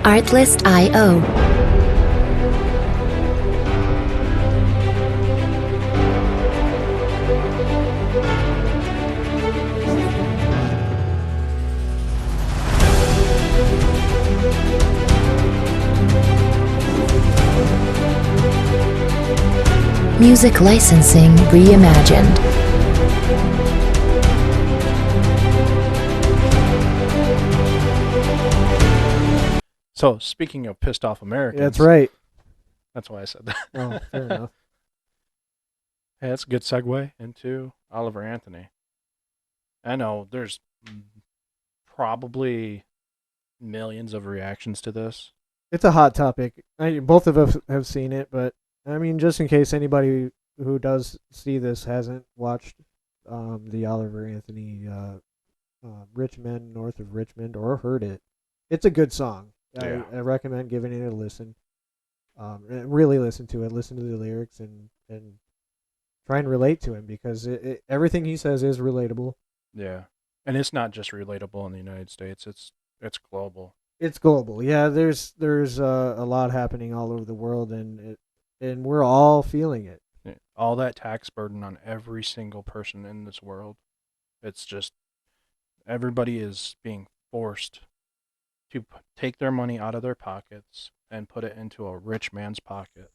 Artlist.io. Music licensing reimagined. So, speaking of pissed off Americans. Yeah, that's right. That's why I said that. Oh, fair enough. Hey, that's a good segue into Oliver Anthony. I know there's probably millions of reactions to this. It's a hot topic. Both of us have seen it, but I mean, just in case anybody who does see this hasn't watched the Oliver Anthony Richmond, North of Richmond, or heard it, it's a good song. Yeah. I recommend giving it a listen. Really listen to it. Listen to the lyrics and try and relate to him because everything he says is relatable. Yeah. And it's not just relatable in the United States. It's global. It's global. Yeah, there's a lot happening all over the world, and we're all feeling it. Yeah. All that tax burden on every single person in this world. It's just everybody is being forced to take their money out of their pockets and put it into a rich man's pocket.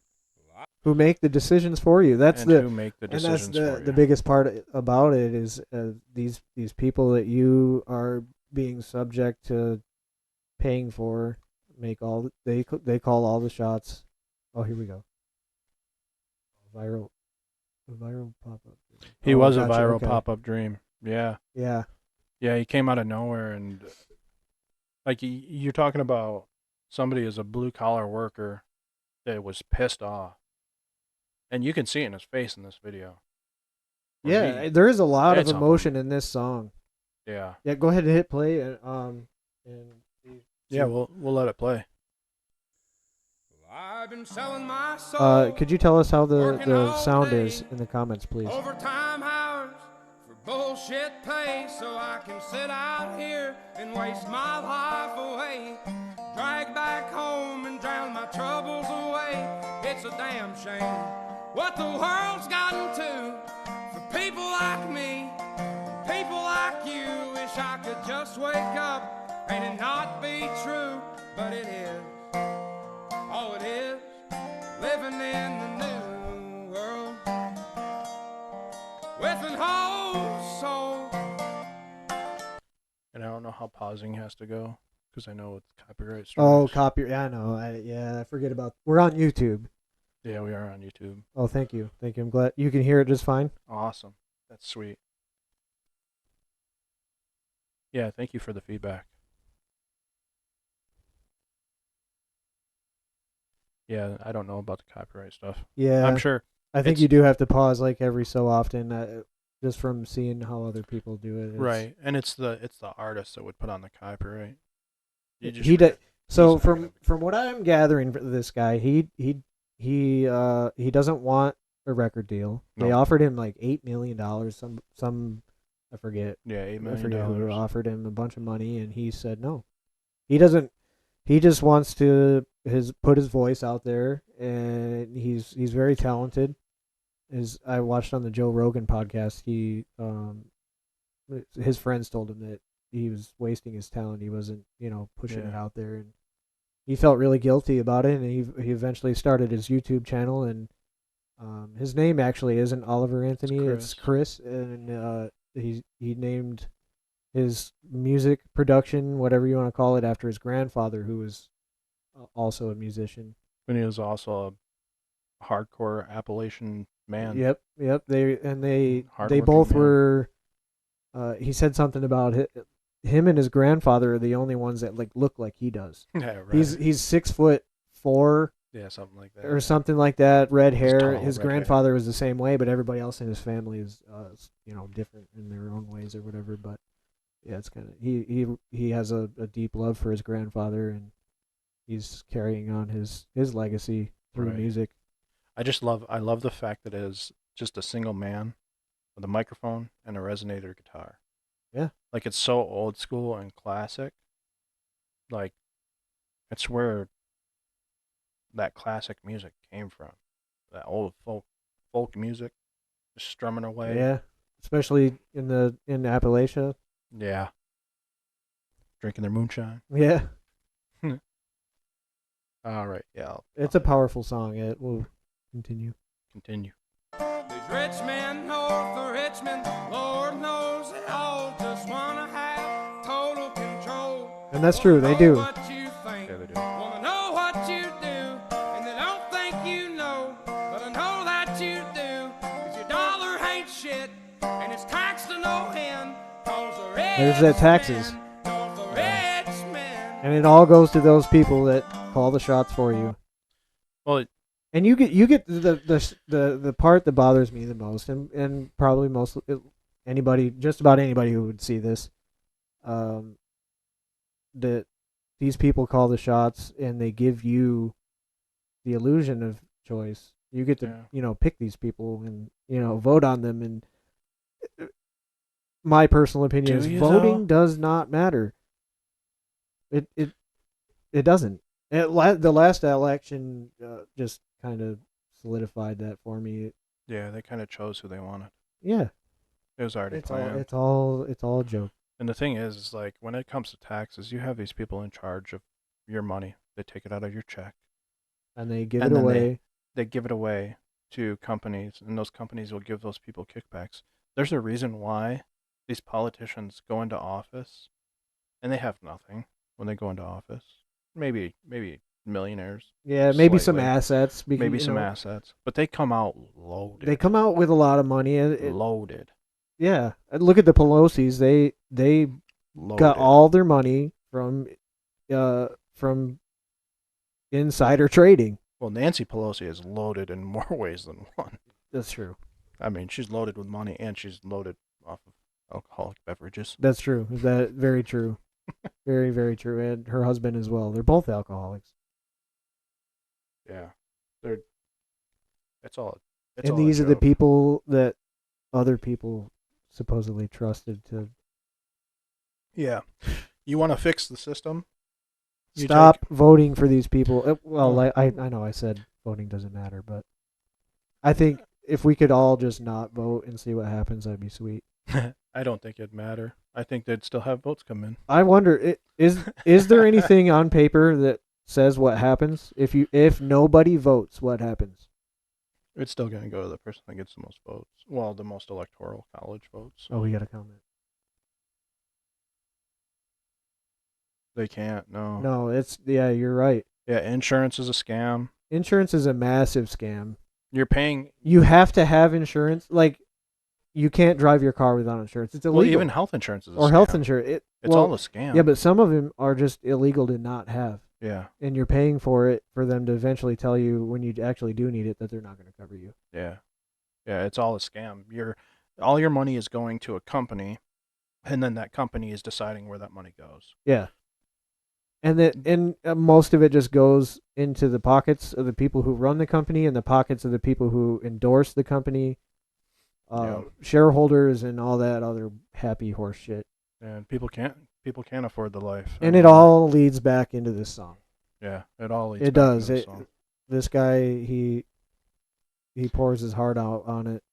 Who make the decisions for you? Who make the decisions and that's for you. the biggest part about it is these people that you are being subject to paying for they call all the shots. Oh, here we go. Viral pop up. He was a viral pop-up dream. Yeah. Yeah. Yeah, he came out of nowhere, and like you're talking about somebody as a blue-collar worker that was pissed off. And you can see it in his face in this video. Yeah, there is a lot of emotion in this song. Yeah. Yeah, go ahead and hit play and yeah, we'll let it play. I've been selling my soul. Could you tell us how the sound is in the comments, please? Overtime hours for bullshit pay, so I can sit out here and waste my life away. Drag back home and drown my troubles away. It's a damn shame what the world's gotten to for people like me, people like you. Wish I could just wake up and it not be true, but it is. Oh, it is living in the new world with an whole soul. And I don't know how pausing has to go because I know it's copyright strikes. Oh, copyright. Yeah, I know. I forget about. We're on YouTube. Yeah, we are on YouTube. Oh, thank you. I'm glad you can hear it just fine. Awesome. That's sweet. Yeah, thank you for the feedback. Yeah, I don't know about the copyright stuff. Yeah, I'm sure. I think you do have to pause like every so often, just from seeing how other people do it. Right, and it's the artist that would put on the copyright. So from what I'm gathering for this guy, he doesn't want a record deal. No. They offered him like $8 million. Some I forget. Yeah, $8 million. I forget who offered him a bunch of money, and he said no. He doesn't. He just wants to put his voice out there, and he's very talented. As I watched on the Joe Rogan podcast, his friends told him that he was wasting his talent. He wasn't, pushing it out there, and he felt really guilty about it. And he eventually started his YouTube channel, and his name actually isn't Oliver Anthony; it's Chris, and he named his music production, whatever you want to call it, after his grandfather, who was also a musician. And he was also a hardcore Appalachian man. Yep. They both were. He said something about him and his grandfather are the only ones that look like he does. Yeah, right. He's 6'4". Yeah, something like that. Or something like that. Red hair. Tall, his grandfather was the same way, but everybody else in his family is, different in their own ways or whatever. But yeah, it's kind of he has a deep love for his grandfather, and he's carrying on his legacy through music. I love the fact that it is just a single man with a microphone and a resonator guitar. Yeah. Like, it's so old school and classic. Like, It's where that classic music came from. That old folk music, just strumming away. Yeah, especially in Appalachia. Yeah. Drinking their moonshine. Yeah, All right. Yeah. it's a powerful song. It will continue. Continue. These rich men north of Richmond, Lord knows they all just wanna have total control. And that's true, they Wanna do. know what you think, Yeah, they do. wanna know what you do, and they don't think you know, but I know that you do. 'Cause your dollar ain't shit, and it's taxed to no end. 'Cause the rich There's that taxes. men north of Richmond. And it all goes to those people that call the shots for you. Well, And you get the part that bothers me the most, and probably most anybody, just about anybody who would see this, that these people call the shots and they give you the illusion of choice. You get to pick these people and vote on them. And my personal opinion Do is you, voting though? does not matter. It doesn't. The last election just kind of solidified that for me. yeah, they kind of chose who they wanted. Yeah, It was already it's all planned. it's all a joke. And the thing is like when it comes to taxes, you have these people in charge of your money. They take it out of your check. And they give And it then away. They give it away to companies, and those companies will give those people kickbacks. There's a reason why these politicians go into office, and they have nothing when they go into office. Maybe millionaires. Yeah, maybe some slightly. Assets, but they come out loaded. They come out with a lot of money. And loaded. Yeah, and look at the Pelosi's. They Loaded. got all their money from insider trading. Well, Nancy Pelosi is loaded in more ways than one. That's true. I mean, she's loaded with money, and she's loaded off of alcoholic beverages. That's true. Is that very true? Very, very true. And her husband as well. They're both alcoholics. Yeah, It's all. And these are the people that other people supposedly trusted to Yeah, you want to fix the system? stop voting for these people. Well, I know I said voting doesn't matter, but I think if we could all just not vote and see what happens, that'd be sweet. I don't think it'd matter. I think they'd still have votes come in. I wonder, is there anything on paper that says what happens if nobody votes? What happens? It's still going to go to the person that gets the most votes. Well, the most electoral college votes. Oh, we got a comment. They can't. No. No, you're right. Yeah, insurance is a scam. Insurance is a massive scam. You're paying. You have to have insurance. Like, you can't drive your car without insurance. It's illegal. Well, even health insurance is a scam. Or health insurance. It's all a scam. Yeah, but some of them are just illegal to not have. Yeah. And you're paying for it for them to eventually tell you when you actually do need it that they're not going to cover you. Yeah. Yeah, it's all a scam. All your money is going to a company, and then that company is deciding where that money goes. Yeah. And most of it just goes into the pockets of the people who run the company and the pockets of the people who endorse the company, shareholders, and all that other happy horse shit. And people can't afford the life. And it all leads back into this song. Yeah, it all leads. It back does. into the song. This guy, he pours his heart out on it.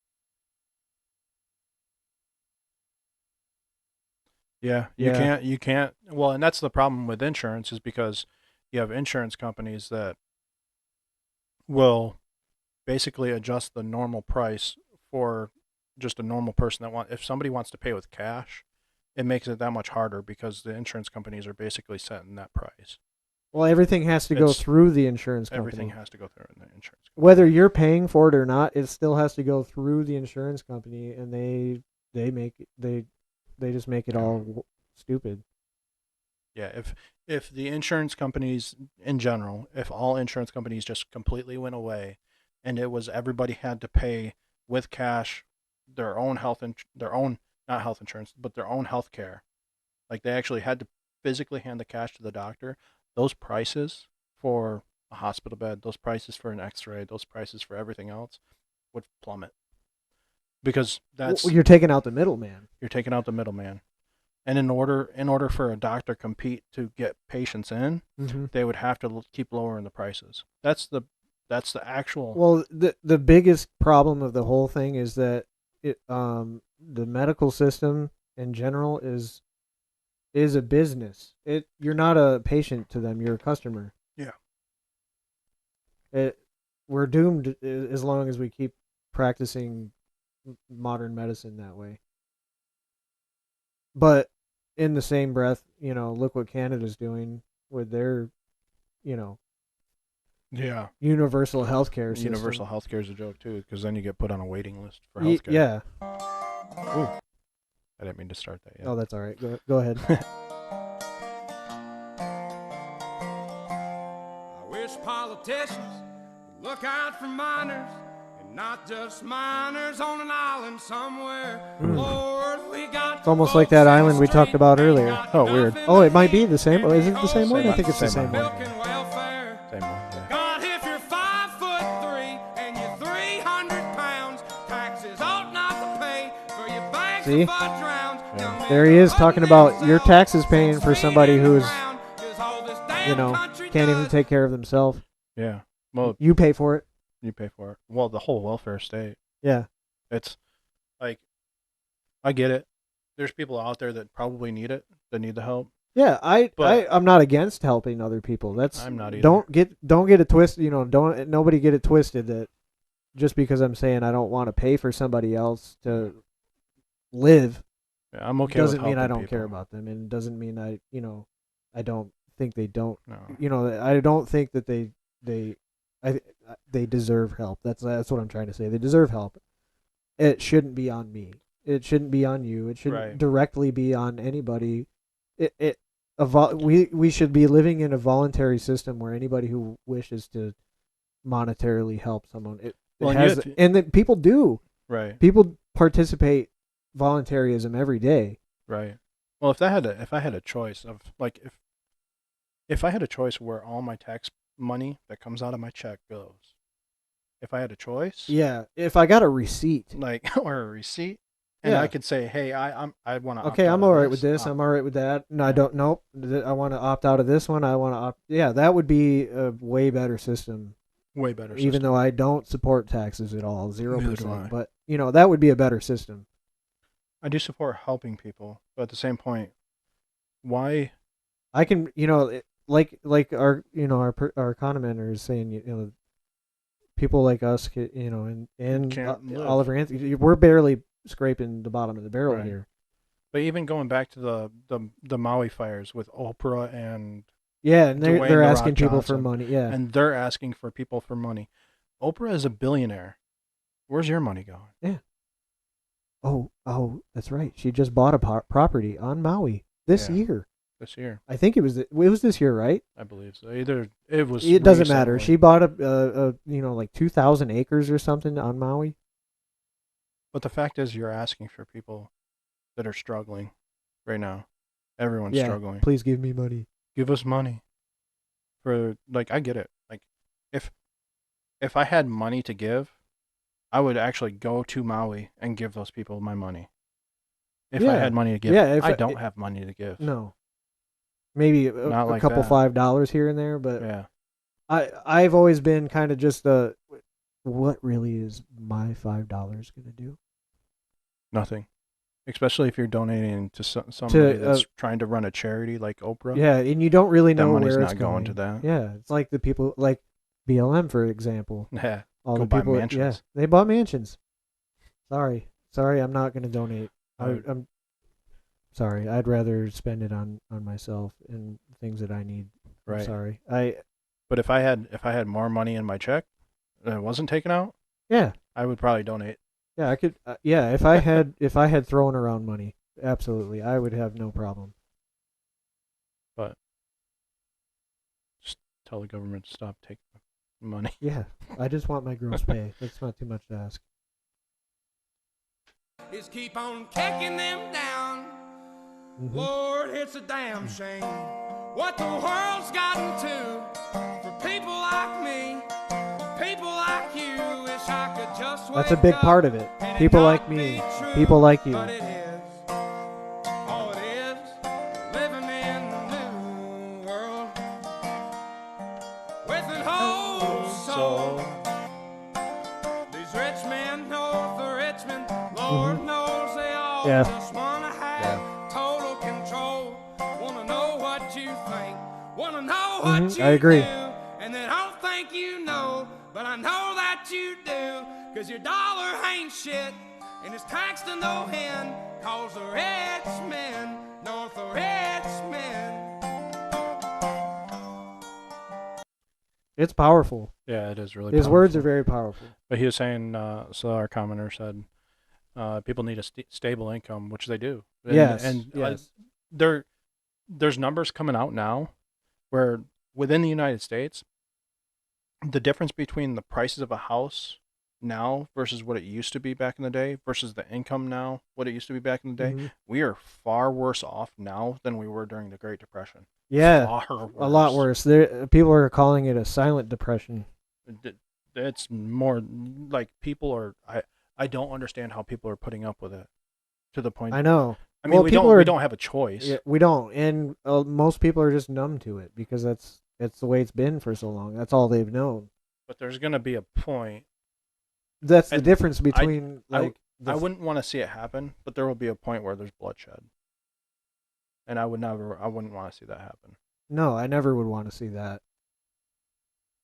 Yeah, you can't. Well, and that's the problem with insurance is because you have insurance companies that will basically adjust the normal price for just a normal person if somebody wants to pay with cash, it makes it that much harder because the insurance companies are basically setting that price. Well, everything has to go through the insurance company. Everything has to go through the insurance company. Whether you're paying for it or not, it still has to go through the insurance company, and they just make it all stupid. Yeah, if the insurance companies in general, if all insurance companies just completely went away, and it was everybody had to pay with cash their own not health insurance, but their own health care, like they actually had to physically hand the cash to the doctor, those prices for a hospital bed, those prices for an X-ray, those prices for everything else would plummet. Because you're taking out the middleman. You're taking out the middleman. And in order for a doctor to compete to get patients in, they would have to keep lowering the prices. That's the actual. Well, the biggest problem of the whole thing is that the medical system in general is a business. You're not a patient to them, you're a customer. Yeah. We're doomed as long as we keep practicing modern medicine that way. But in the same breath, look what Canada's doing with their, Yeah. universal healthcare system. Universal healthcare is a joke too, because then you get put on a waiting list for healthcare. Yeah. Ooh. I didn't mean to start that yet. Oh, that's all right. Go ahead. I wish politicians would look out for miners, and not just miners on an island somewhere. Lord, we got It's almost like that island we talked about earlier. Oh, weird. Oh, it might be the same. Oh, is it the same one? I think it's the Same same one. one. Milk and welfare. Same one. Yeah. God, if you're 5'3" and you're 300 pounds, taxes ought not to pay for your bags See? of fudge rounds. Yeah. There he is talking about your taxes paying for somebody who's, can't even take care of themselves. Yeah. Well, You pay for it. you pay for it. Well, the whole welfare state. Yeah. It's like, I get it. There's people out there that probably need it, that need the help. Yeah, But- I'm not against helping other people. That's I'm not either. Don't get it twisted. Don't nobody get it twisted that just because I'm saying I don't want to pay for somebody else to live Yeah, I'm okay doesn't with mean I helping don't care people. about them, and doesn't mean I don't think they don't. No. I don't think that they deserve help. That's what I'm trying to say. They deserve help. It shouldn't be on me. It shouldn't be on you. It shouldn't Right. directly be on anybody. We should be living in a voluntary system where anybody who wishes to monetarily help someone, Well, and has, you- and that people do. Right. People participate voluntarism every day. Right. Well, if I had a choice of like if I had a choice where all my tax money that comes out of my check goes, if I had a choice, Yeah, if I got a receipt. like or a receipt, and Yeah. I could say, hey, I want to. Okay, I'm all right with this. I'm all right with that. No, I don't. Nope. I want to opt out of this one. I want to opt. Yeah, that would be a way better system. Way better. Even though I don't support taxes at all, 0%. do I. But that would be a better system. I do support helping people, but at the same point, why? I can, like our, our commenter is saying, people like us, and Can't live. Oliver Anthony, we're barely scraping the bottom of the barrel Right. here. But even going back to the Maui fires with Oprah and Yeah, and Dwayne they're "The asking Rock" people for Johnson, money. Yeah. and they're asking for people for money. Oprah is a billionaire. Where's your money going? Oh, that's right. She just bought a property on Maui this Yeah. year. This year, I think it was this year, right? I believe so. Either it was. It doesn't matter. recently. She bought a like 2,000 acres or something on Maui. But the fact is, you're asking for people that are struggling right now. Everyone's Yeah, struggling. please give me money. Give us money. For like, I get it. Like, if I had money to give, I would actually go to Maui and give those people my money. If I Yeah. had money to give, Yeah, if I I- don't have money to give. No. Maybe Not a like couple that. $5 here and there, but Yeah. I've always been kind of just what really is my $5 gonna do? Nothing. Especially if you're donating to somebody that's trying to run a charity like Oprah. Yeah, and you don't really That know money's where not it's going to that. Yeah, it's like the people like BLM, for example. Yeah. All Go the buy people, mansions. Yeah, they bought mansions. Sorry, I'm not going to donate. I- I'm sorry. I'd rather spend it on myself and things that I need. I'm Right. sorry. But if I had more money in my check that wasn't taken out, Yeah, I would probably donate. yeah. I could. Yeah, if I had thrown around money, absolutely, I would have no problem. Just tell the government to stop taking money. Yeah, I just want my gross pay. That's not too much to ask. is keep on kicking them down. Mhm. Lord, it's a damn shame what the world's gotten to for people like me, people like you. Wish I could just That's a wake big up part of it. and People not like me, be true, people like you. but it is. Oh, it is. Richmond, north of Richmond, Lord knows they all Yeah. just wanna have total control. Wanna know what you think, wanna know what you I agree. do, and they don't think you know, but I know that you do, 'cause your dollar ain't shit, and it's taxed to no end, 'cause the rich men, north of Richmond. It's powerful. Yeah, it is really His powerful. words are very powerful. But he was saying, so our commenter said, people need a stable income, which they do. And, Yes. And yes. there's numbers coming out now where within the United States, the difference between the prices of a house now versus what it used to be back in the day versus the income now, what it used to be back in the day, Mhm. we are far worse off now than we were during the Great Depression. Yeah. Far worse. A lot worse. People are calling it a silent depression. It's more like people are. I don't understand how people are putting up with it to the point. I know. I mean, Well, we don't have a choice. Yeah, we don't, and most people are just numb to it because that's the way it's been for so long. That's all they've known. But there's gonna be a point. That's the And difference between I wouldn't want to see it happen, but there will be a point where there's bloodshed, and I wouldn't want to see that happen. No, I never would want to see that.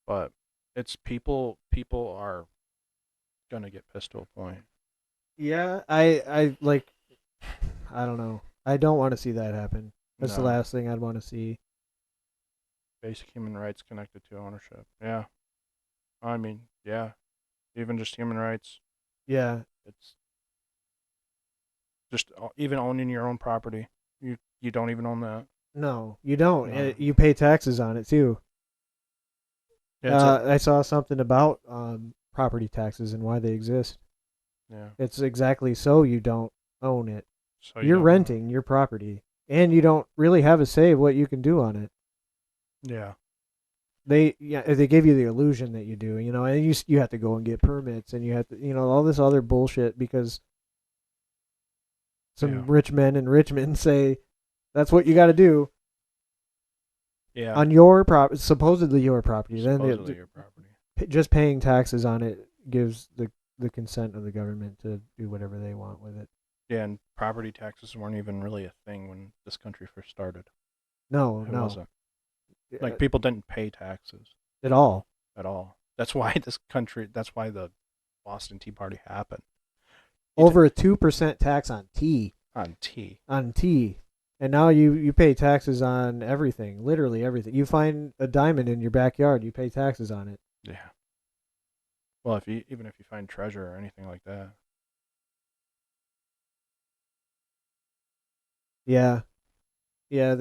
But it's people. People are gonna get pissed to a point. Yeah, I like. I don't know. I don't want to see that happen. That's the No. last thing I'd want to see. Basic human rights connected to ownership. Yeah. I mean, yeah. Even just human rights. Yeah. It's just even owning your own property. You don't even own that. No, you don't. No. You pay taxes on it too. Yeah. I saw something about property taxes and why they exist. Yeah. It's exactly so you don't own it. So You're don't- renting your property, and you don't really have a say of what you can do on it. Yeah. They give you the illusion that you do, and you have to go and get permits, and you have to, all this other bullshit because some rich men in Richmond say that's what you got to do Yeah. on your supposedly your property. Supposedly your property. Just paying taxes on it gives the consent of the government to do whatever they want with it. Yeah, and property taxes weren't even really a thing when this country first started. No, It no, wasn't. Like people didn't pay taxes at all. at all. That's why that's why the Boston Tea Party happened. Over a 2% tax on tea. On tea. On tea. And now you pay taxes on everything, literally everything. You find a diamond in your backyard, you pay taxes on it. Yeah. Well, even if you find treasure or anything like that. Yeah. Yeah,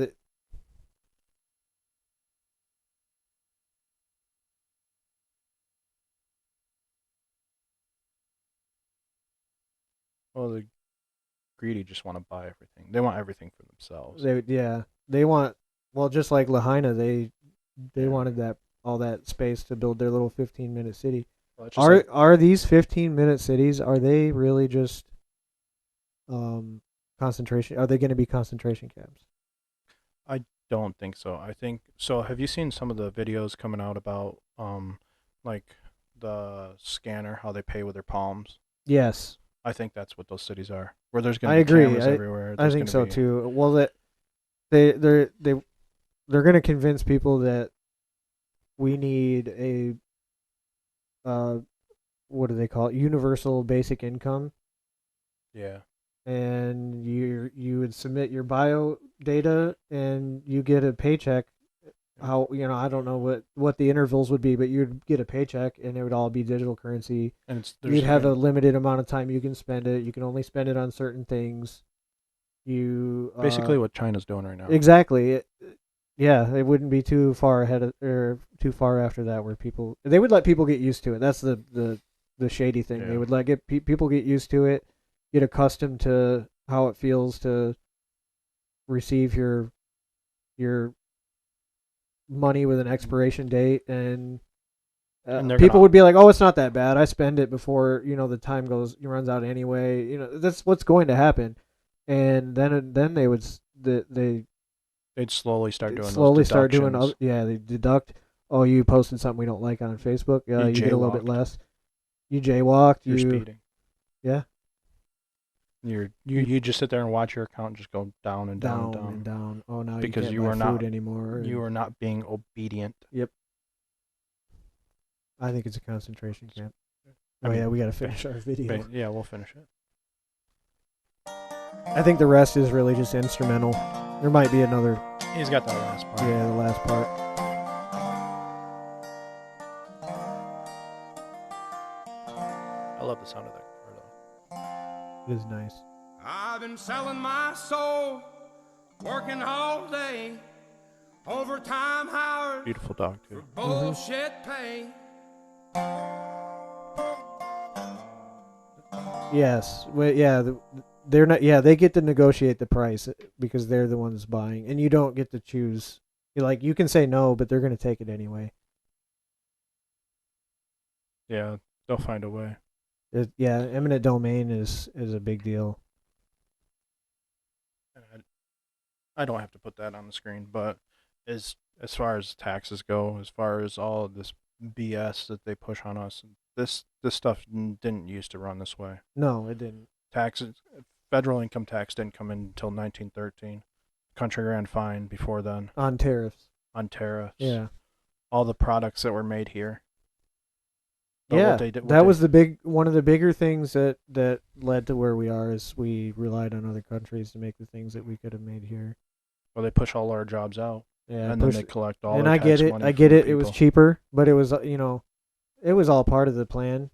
Well, the greedy just want to buy everything. They want everything for themselves. they want, well, just like Lahaina, they Yeah. wanted all that space to build their little 15-minute city. Well, it's just Are these 15-minute cities, are they really just concentration? Are they going to be concentration camps? I don't think so. I think so. Have you seen some of the videos coming out about like the scanner, how they pay with their palms? Yes. I think that's what those cities are. Where there's going I to be agree. cameras everywhere. I There's think gonna so be- too. Well, they're going to convince people that we need a what do they call it? Universal basic income, Yeah. and you would submit your bio data and you get a paycheck. How I don't know what the intervals would be, but you'd get a paycheck and it would all be digital currency. And You'd have a limited amount of time you can spend it. You can only spend it on certain things. You basically what China's doing right now. Exactly. Yeah, it wouldn't be too far ahead or too far after that where they would let people get used to it. That's the shady thing. Yeah. They would let people get used to it, get accustomed to how it feels to receive your money with an expiration date, and And they're people gonna- would be like, "Oh, it's not that bad. I spend it before the time runs out anyway." That's what's going to happen, and then they would They'd slowly start doing slowly those start doing deductions. they deduct. Oh, you posted something we don't like on Facebook. You You get a little bit jaywalked. less. You jaywalked. You're speeding. Yeah. You just sit there and watch your account just go down and down and down. And down. Oh, now Because you you can't are buy not food anymore. You are not being obedient. Yep. I think it's a concentration camp. I Oh mean, yeah, we got to finish our video. Yeah, we'll finish it. I think the rest is really just instrumental. There might be another. He's got that last part. Yeah, the last part. I love the sound of that guitar though. It is nice. I've been selling my soul, working all day, overtime hours, Beautiful dog too. bullshit pay. Yes. Well, yeah. They're not. Yeah, they get to negotiate the price because they're the ones buying, and you don't get to choose. You can say no, but they're going to take it anyway. Yeah, they'll find a way. Yeah, eminent domain is a big deal. I don't have to put that on the screen, but as far as taxes go, as far as all of this BS that they push on us, this stuff didn't used to run this way. No, it didn't. Taxes, federal income tax didn't come in until 1913. Country ran fine before then. On tariffs. Yeah. All the products that were made here. But Yeah, that was one of the bigger things that led to where we are is we relied on other countries to make the things that we could have made here. Well, they push all our jobs out. Yeah, and then they collect all. And their I get tax it. money I from get the it. It was people. cheaper, but it was it was all part of the plan.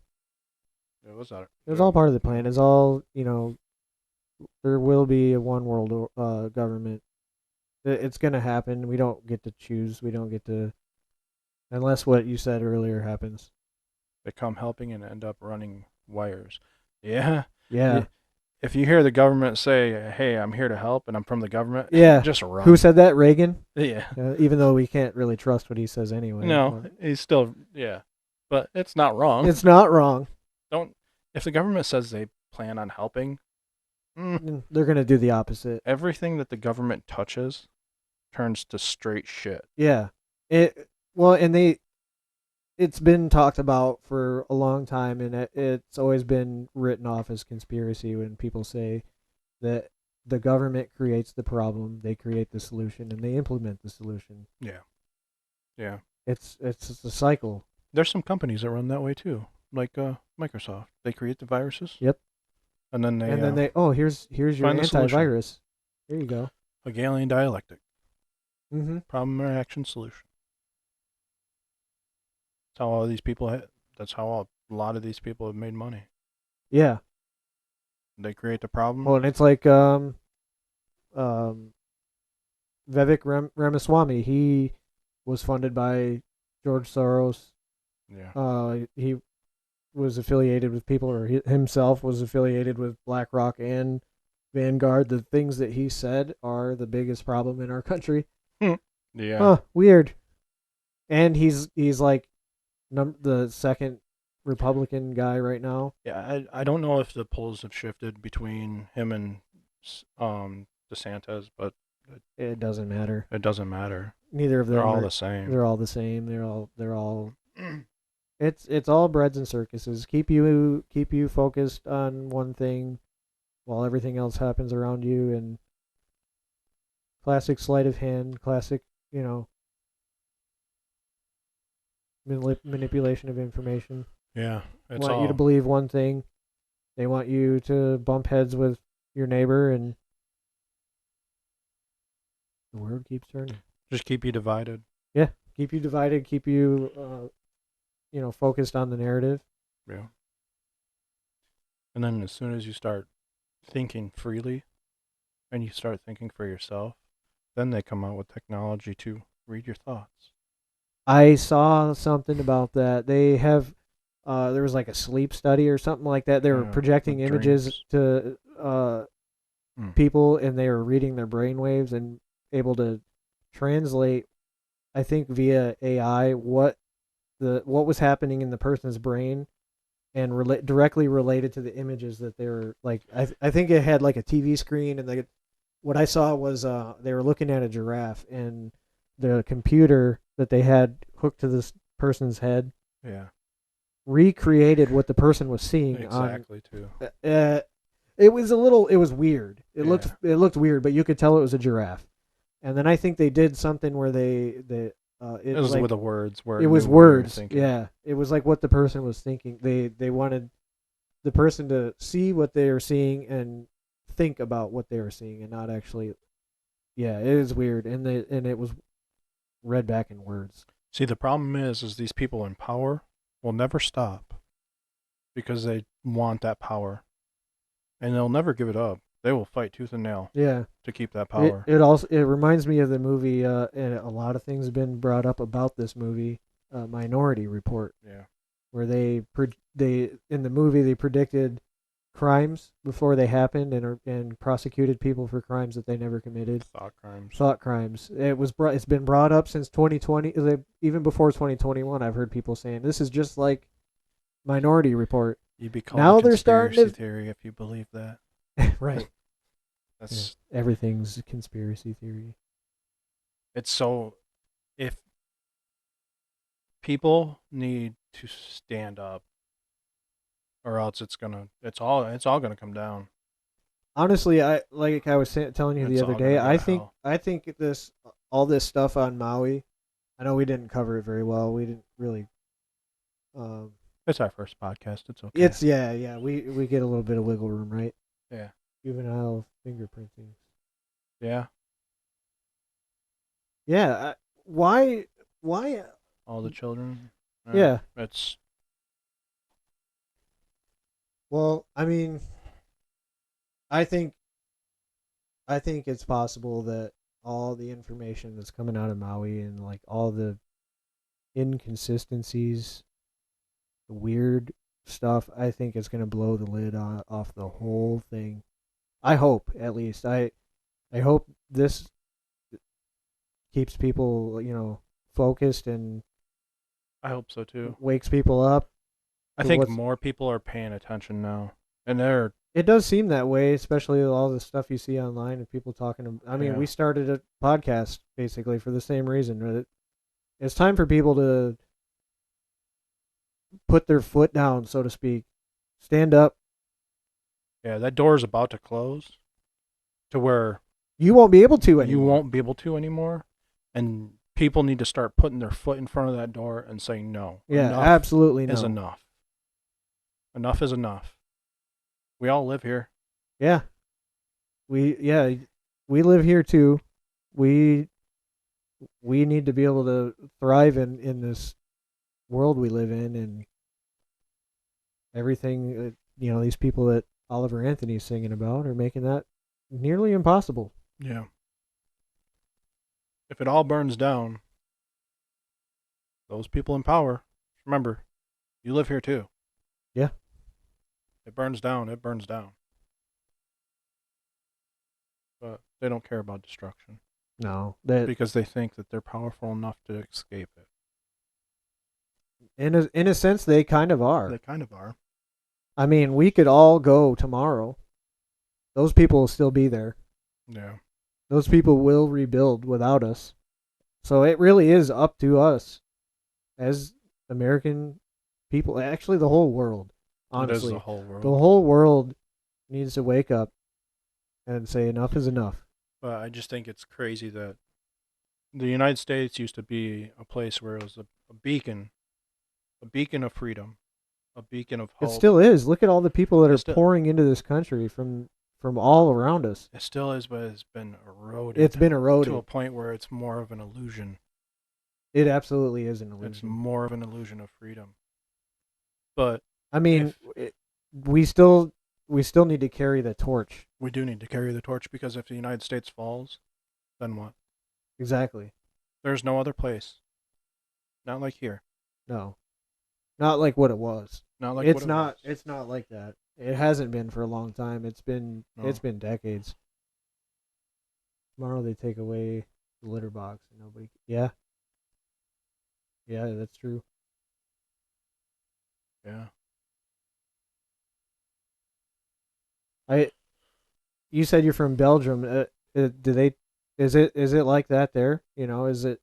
It was all part of the plan. It's all there will be a one world government. It's gonna happen. We don't get to choose. We don't get to, unless what you said earlier happens. They come helping and end up running wires. Yeah. Yeah. If you hear the government say, "Hey, I'm here to help," and I'm from the government, yeah, just run. Who said that? Reagan. Yeah. Even though we can't really trust what he says anyway. No, he's still but it's not wrong. It's not wrong. If the government says they plan on helping, they're gonna do the opposite. Everything that the government touches turns to straight shit. Yeah. It's been talked about for a long time, and it's always been written off as conspiracy when people say that the government creates the problem, they create the solution, and they implement the solution. Yeah. Yeah. It's a cycle. There's some companies that run that way too, like Microsoft. They create the viruses. Yep. And then they here's your antivirus. Here you go. Hegelian dialectic. Mm-hmm. Problem, reaction, solution. That's how all these people. That's how a lot of these people have made money. Yeah. They create the problem. Well, and it's like Vivek Ramaswamy. He was funded by George Soros. Yeah. He was affiliated with people, or himself was affiliated with BlackRock and Vanguard. The things that he said are the biggest problem in our country. Yeah. Huh, weird. And he's like the second Republican guy right now. Yeah, I don't know if the polls have shifted between him and DeSantis, but it doesn't matter. It doesn't matter. Neither of them. They're all the same. They're all the same. They're all. It's all breads and circuses. Keep you focused on one thing, while everything else happens around you. And classic sleight of hand. Classic, manipulation of information. Yeah, they want you to believe one thing. They want you to bump heads with your neighbor, and the world keeps turning. Just keep you divided. Yeah, keep you divided. Keep you, focused on the narrative. Yeah. And then as soon as you start thinking freely, and you start thinking for yourself, then they come out with technology to read your thoughts. I saw something about that. They have, there was like a sleep study or something like that. They were projecting images to people, and they were reading their brain waves and able to translate, I think via AI, what was happening in the person's brain, and directly related to the images that they were like. I think it had like a TV screen, and what I saw was they were looking at a giraffe, and the computer that they had hooked to this person's head recreated what the person was seeing Exactly, too. on. It was weird. It looked weird, but you could tell it was a giraffe. And then I think they did something where it was like with the words. Where it it was knew what you were words. thinking. Yeah, it was like what the person was thinking. They wanted the person to see what they were seeing and think about what they were seeing and not actually. Yeah, it is weird, and it was read back in words. See, the problem is these people in power will never stop because they want that power, and they'll never give it up. They will fight tooth and nail Yeah, to keep that power. it reminds me of the movie, and a lot of things have been brought up about this movie, Minority Report, Yeah. where they in the movie they predicted crimes before they happened and prosecuted people for crimes that they never committed. Thought crimes. It's been brought up since 2020. Even before 2021, I've heard people saying this is just like Minority Report. You'd be called Now a they're starting conspiracy to theory if you believe that. right. That's Yeah, everything's a conspiracy theory. It's so if people need to stand up, or else it's all gonna come down. Honestly, I was telling you the It's other all day. gonna go to hell. I think all this stuff on Maui. I know we didn't cover it very well. We didn't really. It's our first podcast. It's okay. Yeah. We get a little bit of wiggle room, right? Yeah. Juvenile fingerprinting. Yeah. Yeah. Why? All the children. Yeah. It's Well, I mean, I think it's possible that all the information that's coming out of Maui and like all the inconsistencies, the weird stuff, I think it's going to blow the lid off the whole thing. I hope, at least. I hope this keeps people, focused and I hope so too. wakes people up. I think more people are paying attention now, and they're. It does seem that way, especially with all the stuff you see online and people talking. I mean, Yeah. we started a podcast basically for the same reason. It's time for people to put their foot down, so to speak. Stand up. Yeah, that door is about to close, to where You won't be able to anymore. you won't be able to anymore, and people need to start putting their foot in front of that door and saying no. Yeah, Enough absolutely no. is enough. Enough is enough. We all live here. Yeah. We live here too. We need to be able to thrive in this world we live in, and everything these people that Oliver Anthony's singing about are making that nearly impossible. Yeah. If it all burns down, those people in power, remember, you live here too. Yeah. It burns down, it burns down. But they don't care about destruction No, because they think that they're powerful enough to escape it. in a sense they kind of are. They kind of are. I mean, we could all go tomorrow. Those people will still be there. Yeah. Those people will rebuild without us. So it really is up to us as American people, actually the whole world. Honestly, It is the whole world. the whole world needs to wake up and say enough is enough. But I just think it's crazy that the United States used to be a place where it was a beacon of freedom, a beacon of hope. It still is. Look at all the people that It are still- pouring into this country from all around us. It still is, but it's been eroded. It's been eroded to a point where it's more of an illusion. It absolutely is an It's illusion. more of an illusion of freedom. But I mean, we still need to carry the torch. we do need to carry the torch, because if the United States falls, then what? Exactly. There's no other place. Not like here. No, not like what it was. Not like It's what it not. was. It's not like that. It hasn't been for a long time. It's been decades. Tomorrow they take away the litter box and nobody. Yeah. Yeah, that's true. Yeah. You said you're from Belgium. Do they? Is it like that there? Is it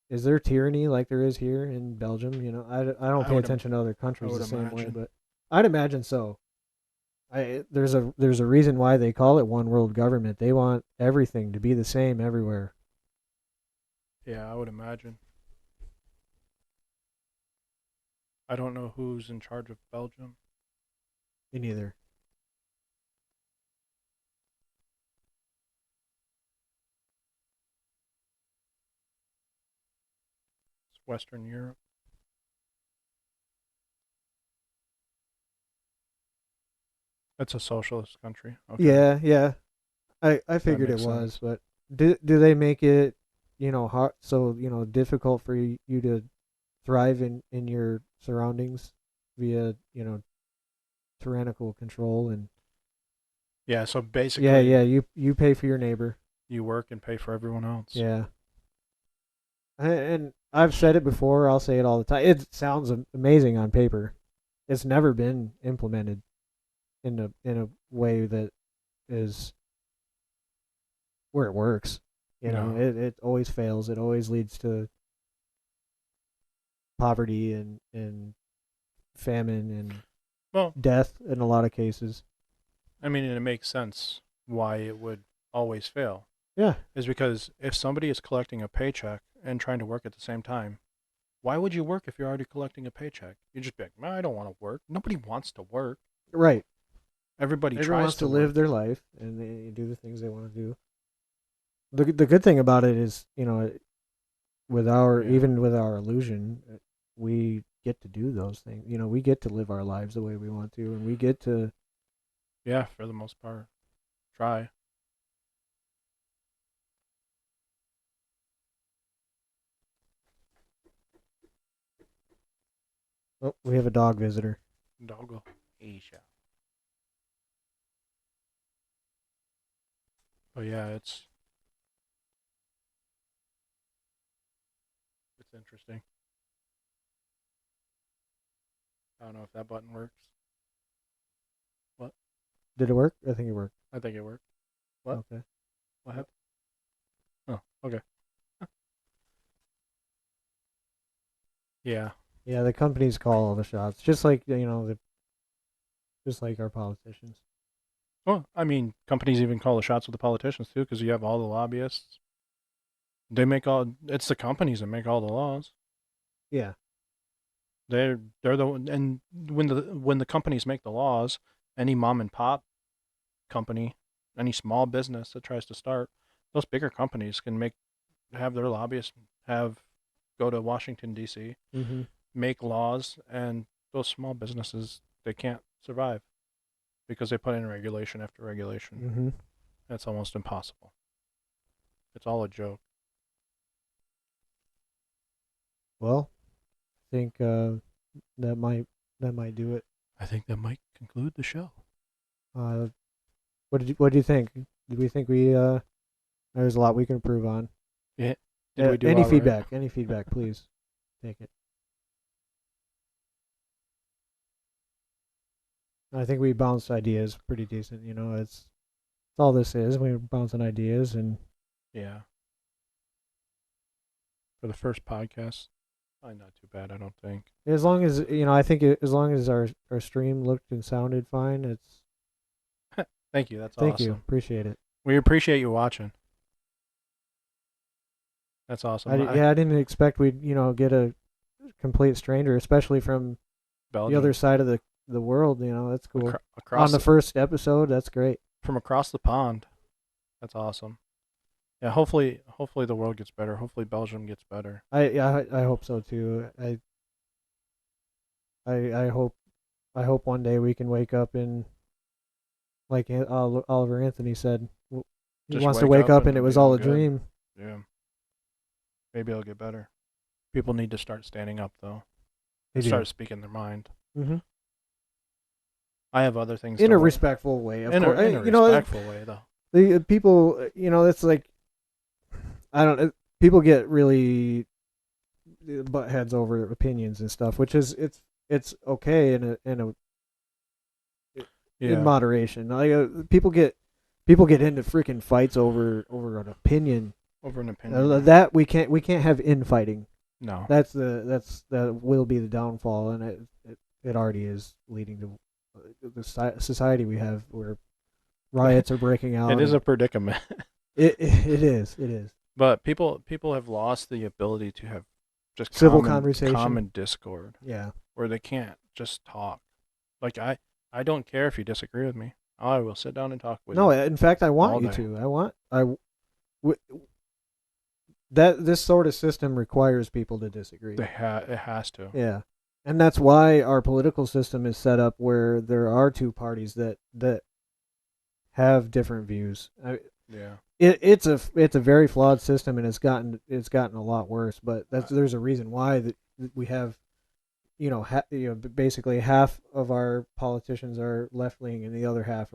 is there tyranny like there is here in Belgium? I don't I pay would attention to other countries would the same way, imagine. but I'd imagine so. There's a reason why they call it one world government. They want everything to be the same everywhere. Yeah, I would imagine. I don't know who's in charge of Belgium. Me neither. It's Western Europe. It's a socialist country. Okay. Yeah, yeah. I That figured it makes was, sense. but do they make it, hard, so difficult for you to thrive in your surroundings via tyrannical control and Yeah, so yeah, basically yeah, you pay for your neighbor. you work and pay for everyone else. Yeah. And I've said it before, I'll say it all the time. It sounds amazing on paper. It's never been implemented in a way that is where it works. No. It always fails. It always leads to poverty and famine and Well, death in a lot of cases. I mean, it makes sense why it would always fail. Yeah. Is because if somebody is collecting a paycheck and trying to work at the same time, why would you work if you're already collecting a paycheck? You just be like, I don't want to work. Nobody wants to work. Right. Everybody Everyone tries wants to work. live their life and they do the things they want to do. The good thing about it is, with our Yeah. even with our illusion, we get to do those things. We get to live our lives the way we want to, and we get to. Yeah, for the most part. Try. Oh, we have a dog visitor. Doggo. Asia. But yeah, it's interesting. I don't know if that button works. What? Did it work? I think it worked. I think it worked. What? Okay. What happened? Oh, okay. Yeah. Yeah, the companies call all the shots, just like just like our politicians. Well, I mean, companies even call the shots with the politicians too, because you have all the lobbyists. They make all. It's the companies that make all the laws. Yeah. They're the and when the companies make the laws, any mom and pop company, any small business that tries to start, those bigger companies can have their lobbyists go to Washington D.C. Mm-hmm. make laws, and those small businesses they can't survive because they put in regulation after regulation. Mm-hmm. That's almost impossible. It's all a joke. Well, I think that might do it. I think that might conclude the show. What do you think? Do we think there's a lot we can improve on? Yeah. Did we do any all right? feedback? Any feedback, please take it. I think we bounced ideas pretty decent. It's all this is. We're bouncing ideas, and Yeah. For the first podcast, probably not too bad, I don't think. as long as I think as long as our stream looked and sounded fine, it's. Thank you. That's Thank awesome. you. Appreciate it. We appreciate you watching. That's awesome. I didn't expect we'd get a complete stranger, especially from Belgium. the other side of the world. That's cool. Across On the first episode, that's great. from across the pond. That's awesome. Yeah, hopefully the world gets better. Hopefully Belgium gets better. I hope so too. I hope one day we can wake up and, like Oliver Anthony said, he Just wants to wake up and it it'll was be all a good. dream. Yeah. Maybe it'll get better. People need to start standing up though. They do. Start speaking their mind. Mm-hmm. I have other things In to a work- respectful way, of in course. a respectful way though. The people, it's like, I don't. People get really butt heads over opinions and stuff, which is it's okay in Yeah. moderation. Like people get into freaking fights over an opinion. over an opinion. That we can't have infighting. No. That will be the downfall, and it already is leading to the society we have where riots are breaking out. It is a predicament. It is. But people have lost the ability to have just civil conversation, common discord. Yeah. Where they can't just talk. Like I don't care if you disagree with me. I will sit down and talk with you. No, in fact, I want you to. That this sort of system requires people to disagree. It has to. Yeah. And that's why our political system is set up where there are two parties that have different views. Yeah. It's a very flawed system, and it's gotten a lot worse. But there's a reason why that we have, basically half of our politicians are left wing, and the other half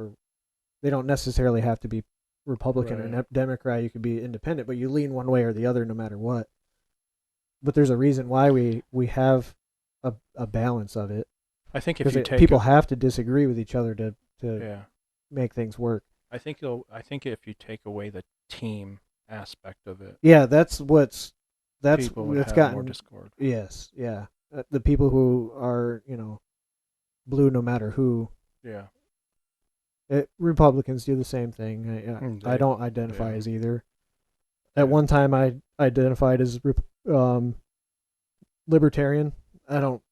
they don't necessarily have to be Republican or Democrat. You could be independent, but you lean one way or the other no matter what. But there's a reason why we have a balance of it. I think if you take people have to disagree with each other to make things work. I think if you take away the team aspect of it, that's people would have more discord. Yes, yeah. The people who are blue no matter who. Yeah. Republicans do the same thing. I don't identify as either. At one time, I identified as libertarian. I don't.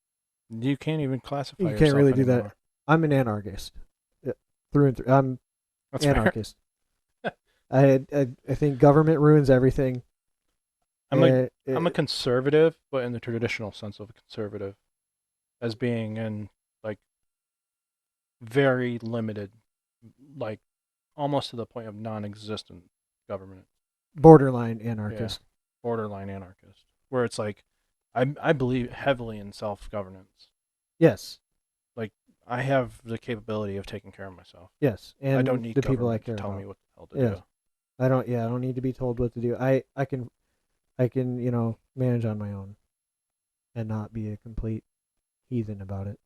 You can't even classify. You can't really do anymore. that. I'm an anarchist, through and through. I'm anarchist. I think government ruins everything. I'm a conservative, but in the traditional sense of a conservative, as being in like very limited, like almost to the point of non-existent government. Borderline anarchist. Yeah, borderline anarchist, where it's like I believe heavily in self-governance. Yes. Like I have the capability of taking care of myself. Yes, and I don't need the people I care to tell about. me what the hell to do. I don't need to be told what to do. I can manage on my own and not be a complete heathen about it.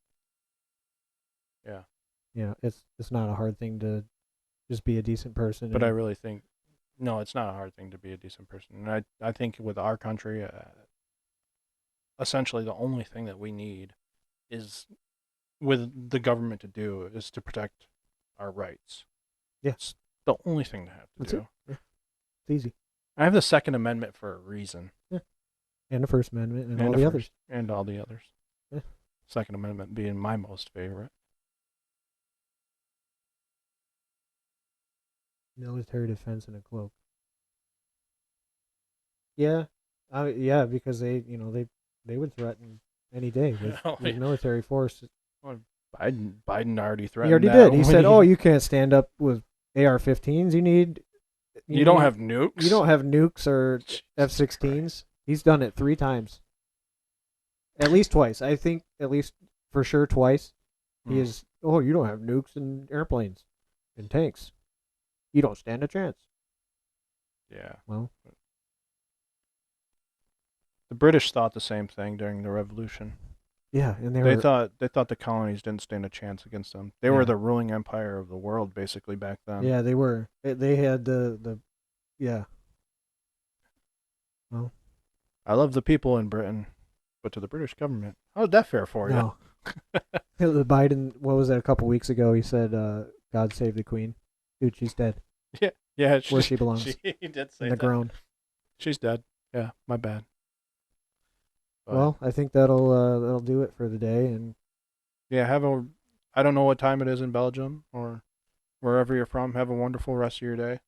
Yeah. It's not a hard thing to just be a decent person. But I really think no, it's not a hard thing to be a decent person. And I think with our country essentially the only thing that we need is with the government to do is to protect our rights. Yes. The only thing to have to That's do. It. Yeah. It's easy. I have the Second Amendment for a reason. Yeah. And the First Amendment and all the others. And all the others. Yeah. Second Amendment being my most favorite. Military defense in a cloak. Yeah. Because they would threaten any day with military force. Well, Biden already threatened. He already did. He said, "Oh, you can't stand up with AR-15s. You don't have nukes. You don't have nukes or F-16s." He's done it 3 times. At least twice. I think at least for sure twice. He is. Oh, you don't have nukes and airplanes and tanks. You don't stand a chance. Yeah. Well, the British thought the same thing during the Revolution. Yeah, and they thought the colonies didn't stand a chance against them. They were the ruling empire of the world basically back then. Yeah, they were. They had the yeah. Well, I love the people in Britain, but to the British government, how's that fair for you? No. The Biden, what was that, a couple weeks ago? He said, "God save the Queen." Dude, she's dead. Yeah, where she belongs. She did say in the ground. She's dead. Yeah, my bad. But, well, I think that'll do it for the day, and yeah, I don't know what time it is in Belgium or wherever you're from. Have a wonderful rest of your day.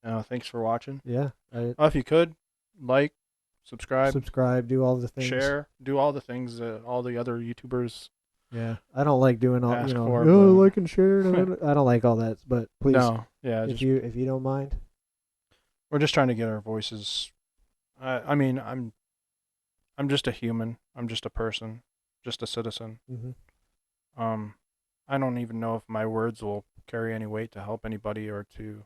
Thanks for watching. Yeah. If you could, like, subscribe, do all the things. Share, do all the things that all the other YouTubers. Yeah, I don't like doing all for, like and share. I don't like all that, but please, no, yeah, if you don't mind, we're just trying to get our voices. I mean, I'm just a human. I'm just a person, just a citizen. Mm-hmm. I don't even know if my words will carry any weight to help anybody or to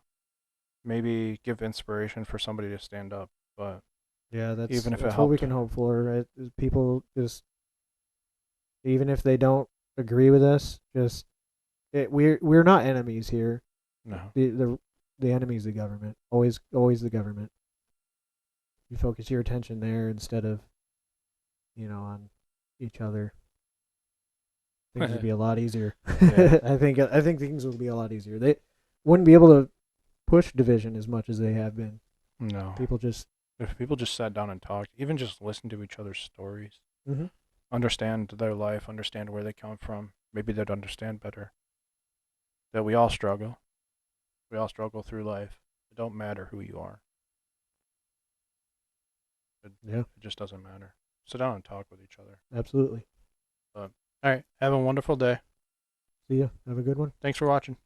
maybe give inspiration for somebody to stand up. But yeah, that's what we can hope for. Right? People just, even if they don't agree with us, we're not enemies here. No. The enemy is the government. Always the government. you focus your attention there instead of, on each other, things would be a lot easier. Yeah. I think things would be a lot easier. They wouldn't be able to push division as much as they have been. No. If people just sat down and talked, even just listened to each other's stories, Mm-hmm. understand their life, understand where they come from, maybe they'd understand better that we all struggle. We all struggle through life. It don't matter who you are. It just doesn't matter. Sit down and talk with each other. Absolutely. All right. Have a wonderful day. See ya. Have a good one. Thanks for watching.